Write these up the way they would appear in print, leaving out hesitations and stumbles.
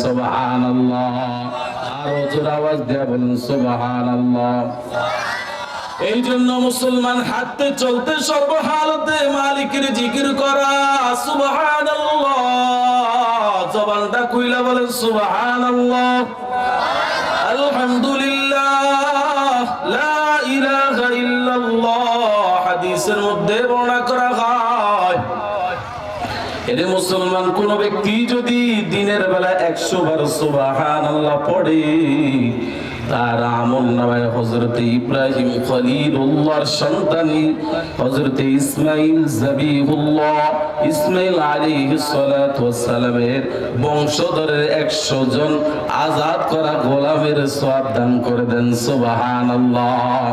সুবহানাল্লাহ। আরো জোরে আওয়াজ দিয়ে বলেন সুবহানাল্লাহ। এই জন্য মুসলমান হাঁটতে চলতে সর্বহালতে মালিকের জিকির করা সুবহানাল্লাহ। জবানটা খুইলা বলেন সুবহানাল্লাহ, আলহামদুলিল্লাহ, লা ইলাহা ইল্লাল্লাহ। হাদিসের মধ্যে বর্ণনা করা হয়, এরে মুসলমান কোন ব্যক্তি যদি দিনের বেলা 100 বার সুবহানাল্লাহ পড়ে, তার আমলনামায় হযরত ইব্রাহিম খলিলুল্লাহর সন্তানি হযরত ইসমাঈল যাবিহুল্লাহ ইসমাঈল আলাইহিস সালাতু ওয়াস সালামের বংশধরের 100 জন আযাদ করা গোলামের সওয়াব দান করে দেন সুবহানাল্লাহ।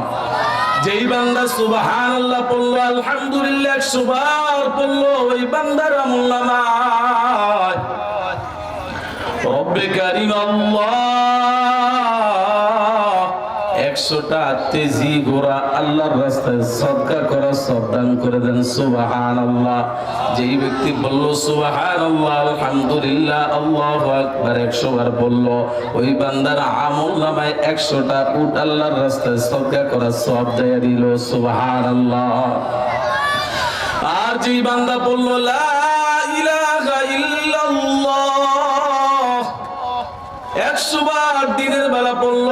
যেই বান্দা সুবহানাল্লাহ পড়লো, আলহামদুলিল্লাহ 100 বার পড়লো, ওই বান্দার আমলনামায় রব্বে কারীম আল্লাহ 100টা তেজি ঘোড়া আল্লাহর রাস্তায় সদকা করা সওয়াব দান করে দেন সুবহানাল্লাহ। যেই ব্যক্তি বলল সুবহানাল্লাহ, আলহামদুলিল্লাহ, আল্লাহু আকবার 100 বার বলল, ওই বান্দার আমলনামায় 100টা উট আল্লাহর রাস্তায় সদকা করা সওয়াব দিয়ে দিল সুবহানাল্লাহ। আর যেই বান্দা বলল লা ইলাহা ইল্লাল্লাহ 100 বার দিনের বেলা পড়ল,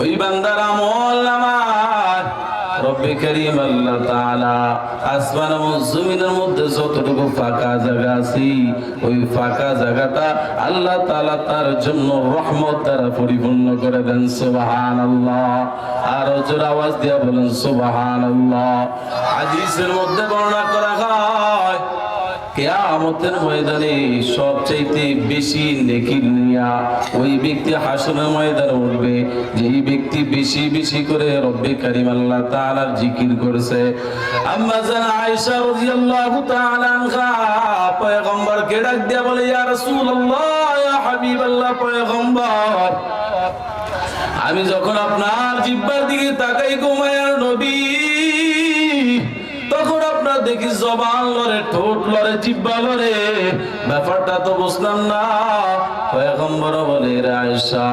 ওই বান্দার আমলনামায় রব্বে কারীম আল্লাহ তাআলা আসমান ও জমিনের মধ্যে যতটুকু ফাঁকা জায়গা আছে, ওই ফাঁকা জায়গাটা আল্লাহ তাআলা তার জন্য রহমত দ্বারা পরিপূর্ণ করে দেন সুবহানাল্লাহ। আর জোরে আওয়াজ দিয়ে বলেন সুবহানাল্লাহ। হাদিসের মধ্যে বর্ণনা করা হয়, কিয়ামতের ময়দানে সবচাইতে বেশি নেকি নিয়া ওই ব্যক্তি হাসরের ময়দানে উঠবে, যেই ব্যক্তি বেশি বেশি করে রব্বে কারীম আল্লাহ তাআলার জিকির করেছে। আম্মা জান আয়েশা রাদিয়াল্লাহু তাআলা আনহা পয়গম্বরকে ডাক দিয়া বলে, ইয়া রাসূলুল্লাহ, ইয়া হাবিবাল্লাহ, পয়গম্বর, আমি যখন আপনার জিহ্বার দিকে তাকাই গো মায়ার নবী, তখন আপনার দেখি জবান লড়ে, ঠোঁট লড়ে, জিহ্বা লড়ে, ব্যাপারটা তো বুঝলাম না। পয়গম্বর বলে, আয়েশা,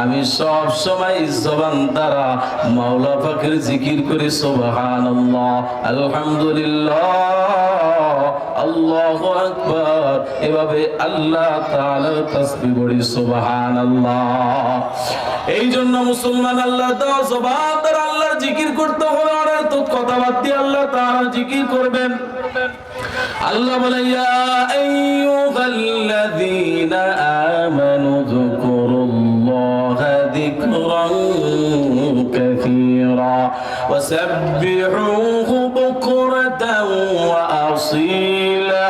আমি সব সময় জবান দ্বারা মাওলা পাকের জিকির করি সুবহানাল্লাহ, আলহামদুলিল্লাহ, আল্লাহু আকবার, এভাবে আল্লাহ তাআলার তাসবিহ পড়ি সুবহানাল্লাহ। এই জন্য মুসলমান আল্লাহ তাআলা জবান দ্বারা আল্লাহর জিকির করতে হবে, আর তো কথাবার্তা আল্লাহ তাআলা জিকির করবেন। আল্লাহ বলে, ইয়া আইয়ুহাল্লাযীনা আমানু যকুরুল্লাহা যিকরান কাসীরা ওয়াসাব্বিহুহু বুকরাতান ওয়া আসীলা।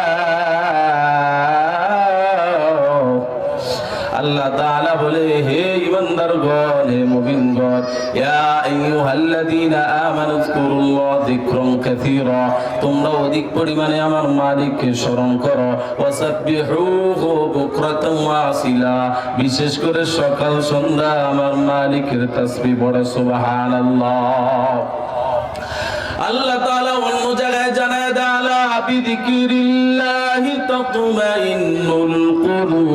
আল্লাহ তাআলা বলে, হে ঈমানদারগণ, হে মুমিনগণ, ইয়া আইয়ুহাল্লাযীনা আমানু যকুরুল্লাহ যিকরান কাসীরা, তোমরা অধিক পরিমাণে আমার মালিককে স্মরণ করো, ওয়াসাব্বিহুহু বুকরাতান ওয়া আসীলা, বিশেষ করে সকাল সন্ধ্যা আমার মালিকের তাসবিহ পড়ো সুবহানাল্লাহ। আল্লাহ তাআলা অন্য জায়গায় জানায় দেন, আলা বিযিকরিল্লাহি তাতমাইন্নুল কুলুব।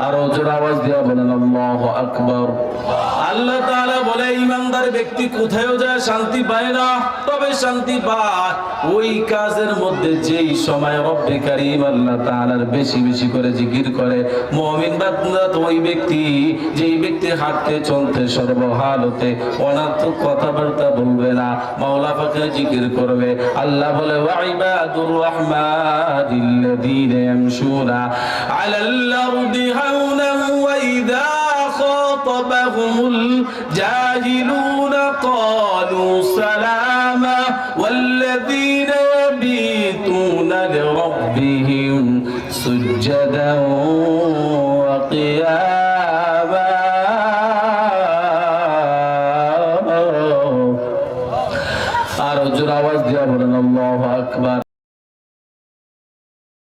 আরো জোরে আওয়াজ দিয়ে বলেন আল্লাহু আকবার। আল্লাহ তাআলা বলে, ঈমানদার ব্যক্তি কোথাও যায় শান্তি পায় না, তবে শান্তি পায় ওই কাজের মধ্যে যেই সময় রব্বে কারীম আল্লাহ তাআলার বেশি বেশি করে জিকির করে। মুমিন বান্দা তো ওই ব্যক্তি, যেই ব্যক্তি হাঁটতে চলতে সর্বহালতে অনার্থক কথাবার্তা বলবে না, মাওলা পাকের জিকির করবে। আল্লাহ বলে, ওয়া ইবাদুর রাহমানিল্লাযীনা ইয়ামশুনা আলাল আরদি হাওনান ওয়া ইযা খাতাবাহুমুল জাহিলুনা ক্বালু সালামা ওয়াল্লাযীনা ইয়াবিতুনা লিরাব্বিহিম সুজদান